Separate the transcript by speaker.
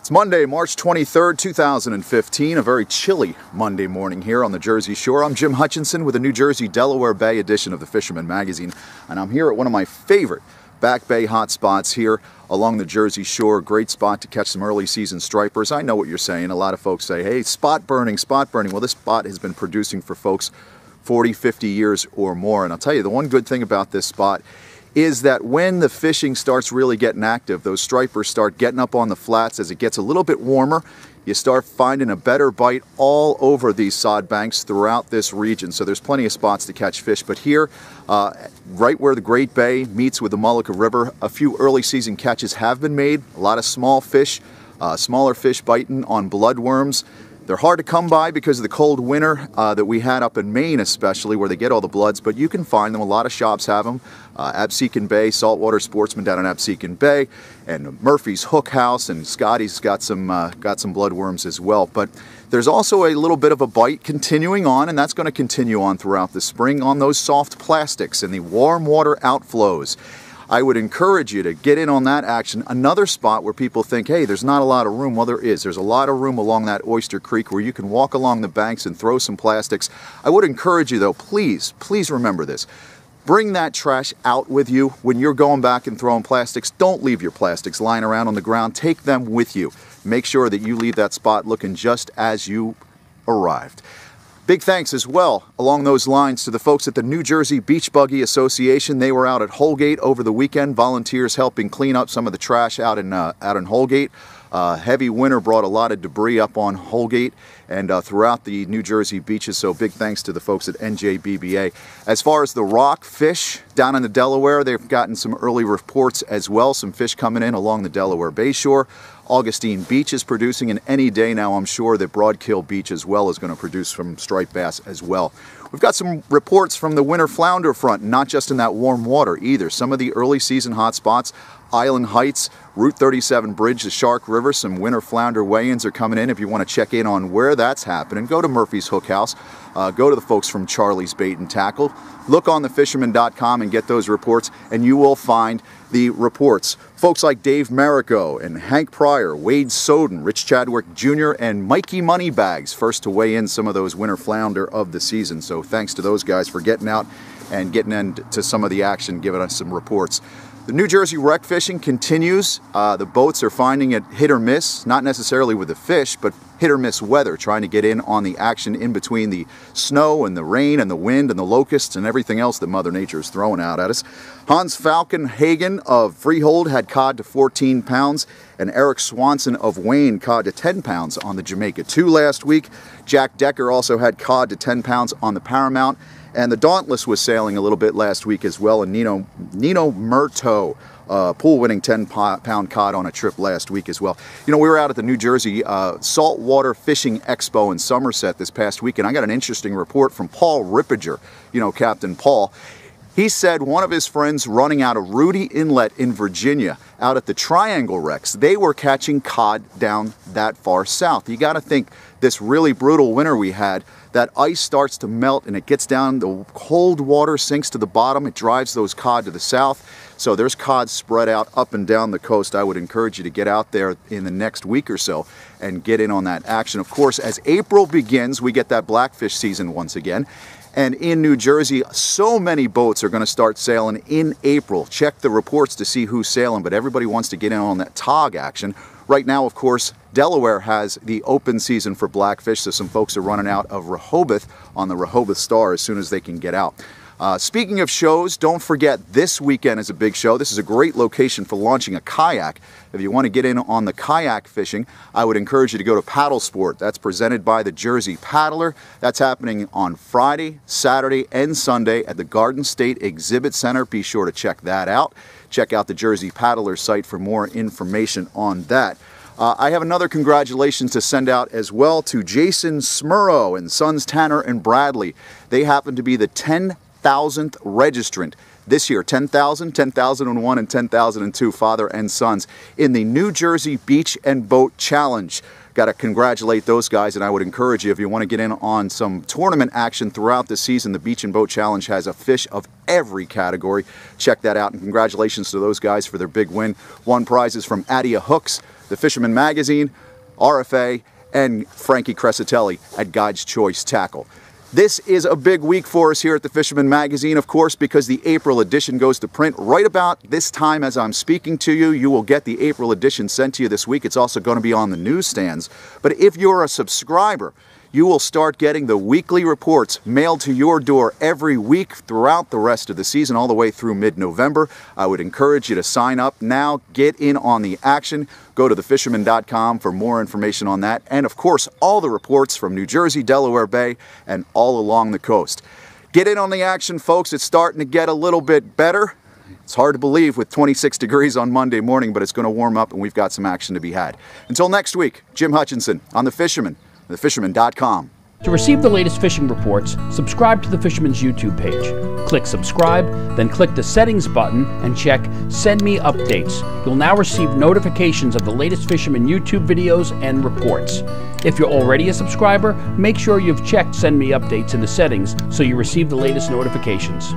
Speaker 1: It's Monday, March 23rd, 2015, a very chilly Monday morning here on the Jersey Shore. I'm Jim Hutchinson with a New Jersey, Delaware Bay edition of the Fisherman magazine, and I'm here at one of my favorite back bay hotspots here along the Jersey Shore. Great spot to catch some early season stripers. I know what you're saying. A lot of folks say, hey, spot burning, spot burning. Well, this spot has been producing for folks 40, 50 years or more, and I'll tell you, the one good thing about this spot is that when the fishing starts really getting active, those stripers start getting up on the flats as it gets a little bit warmer. You start finding a better bite all over these sod banks throughout this region. So there's plenty of spots to catch fish. But here, right where the Great Bay meets with the Mullica River, a few early season catches have been made. A lot of small fish, smaller fish biting on bloodworms. They're hard to come by because of the cold winter that we had up in Maine especially, where they get all the bloods, but you can find them. A lot of shops have them. Absecon Bay, Saltwater Sportsman down in Absecon Bay, and Murphy's Hook House, and Scotty's got some bloodworms as well. But there's also a little bit of a bite continuing on, and that's going to continue on throughout the spring on those soft plastics and the warm water outflows. I would encourage you to get in on that action. Another spot where people think, hey, there's not a lot of room. Well, there is. There's a lot of room along that Oyster Creek where you can walk along the banks and throw some plastics. I would encourage you, though, please remember this. Bring that trash out with you when you're going back and throwing plastics. Don't leave your plastics lying around on the ground. Take them with you. Make sure that you leave that spot looking just as you arrived. Big thanks as well, along those lines, to the folks at the New Jersey Beach Buggy Association. They were out at Holgate over the weekend, volunteers helping clean up some of the trash out in Holgate. Heavy winter brought a lot of debris up on Holgate and throughout the New Jersey beaches, so big thanks to the folks at NJBBA. As far as the Rockfish down in the Delaware, they've gotten some early reports as well, some fish coming in along the Delaware Bay shore. Augustine Beach is producing, and any day now I'm sure that Broadkill Beach as well is going to produce some striped bass as well. We've got some reports from the winter flounder front, not just in that warm water either. Some of the early season hot spots, Island Heights, Route 37 Bridge, the Shark River, some winter flounder weigh-ins are coming in. If you want to check in on where that's happening, go to Murphy's Hook House, go to the folks from Charlie's Bait and Tackle, look on thefisherman.com and get those reports, and you will find the reports. Folks like Dave Merico and Hank Pryor, Wade Soden, Rich Chadwick Jr., and Mikey Moneybags, first to weigh in some of those winter flounder of the season. So thanks to those guys for getting out and getting into some of the action, giving us some reports. The New Jersey wreck fishing continues. The boats are finding it hit or miss, not necessarily with the fish, but hit or miss weather, trying to get in on the action in between the snow and the rain and the wind and the locusts and everything else that Mother Nature is throwing out at us. Hans Falkinhagen of Freehold had cod to 14 pounds, and Eric Swanson of Wayne cod to 10 pounds on the Jamaica II last week. Jack Decker also had cod to 10 pounds on the Paramount. And the Dauntless was sailing a little bit last week as well, and Nino Mirto, pool-winning 10-pound cod on a trip last week as well. You know, we were out at the New Jersey Saltwater Fishing Expo in Somerset this past week, and I got an interesting report from Paul Rippiger, you know, Captain Paul. He said one of his friends running out of Rudy Inlet in Virginia, out at the Triangle Wrecks, they were catching cod down that far south. You got to think this really brutal winter we had, that ice starts to melt and it gets down, the cold water sinks to the bottom, it drives those cod to the south. So there's cod spread out up and down the coast. I would encourage you to get out there in the next week or so and get in on that action. Of course, as April begins, we get that blackfish season once again. And in New Jersey, so many boats are going to start sailing in April. Check the reports to see who's sailing, but everybody wants to get in on that tog action. Right now, of course, Delaware has the open season for blackfish, so some folks are running out of Rehoboth on the Rehoboth Star as soon as they can get out. Speaking of shows, don't forget this weekend is a big show. This is a great location for launching a kayak. If you want to get in on the kayak fishing, I would encourage you to go to Paddle Sport. That's presented by the Jersey Paddler. That's happening on Friday, Saturday, and Sunday at the Garden State Exhibit Center. Be sure to check that out. Check out the Jersey Paddler site for more information on that. I have another congratulations to send out as well to Jason Smurrow and Sons Tanner and Bradley. They happen to be the 10,000th registrant this year, 10,000, 10,001, and 10,002 father and sons in the New Jersey Beach and Boat Challenge. Got to congratulate those guys, and I would encourage you, if you want to get in on some tournament action throughout the season, the Beach and Boat Challenge has a fish of every category. Check that out, and congratulations to those guys for their big win. Won prizes from Adia Hooks, the Fisherman Magazine, RFA, and Frankie Crescitelli at Guide's Choice Tackle. This is a big week for us here at the Fisherman Magazine, of course, because the April edition goes to print right about this time as I'm speaking to you. You will get the April edition sent to you this week. It's also going to be on the newsstands. But if you're a subscriber, you will start getting the weekly reports mailed to your door every week throughout the rest of the season, all the way through mid-November. I would encourage you to sign up now, get in on the action. Go to thefisherman.com for more information on that. And of course, all the reports from New Jersey, Delaware Bay, and all along the coast. Get in on the action, folks. It's starting to get a little bit better. It's hard to believe with 26 degrees on Monday morning, but it's going to warm up and we've got some action to be had. Until next week, Jim Hutchinson on The Fisherman. thefisherman.com.
Speaker 2: To receive the latest fishing reports, subscribe to the Fisherman's YouTube page. Click subscribe, then click the settings button and check Send Me Updates. You'll now receive notifications of the latest Fisherman YouTube videos and reports. If you're already a subscriber, make sure you've checked Send Me Updates in the settings so you receive the latest notifications.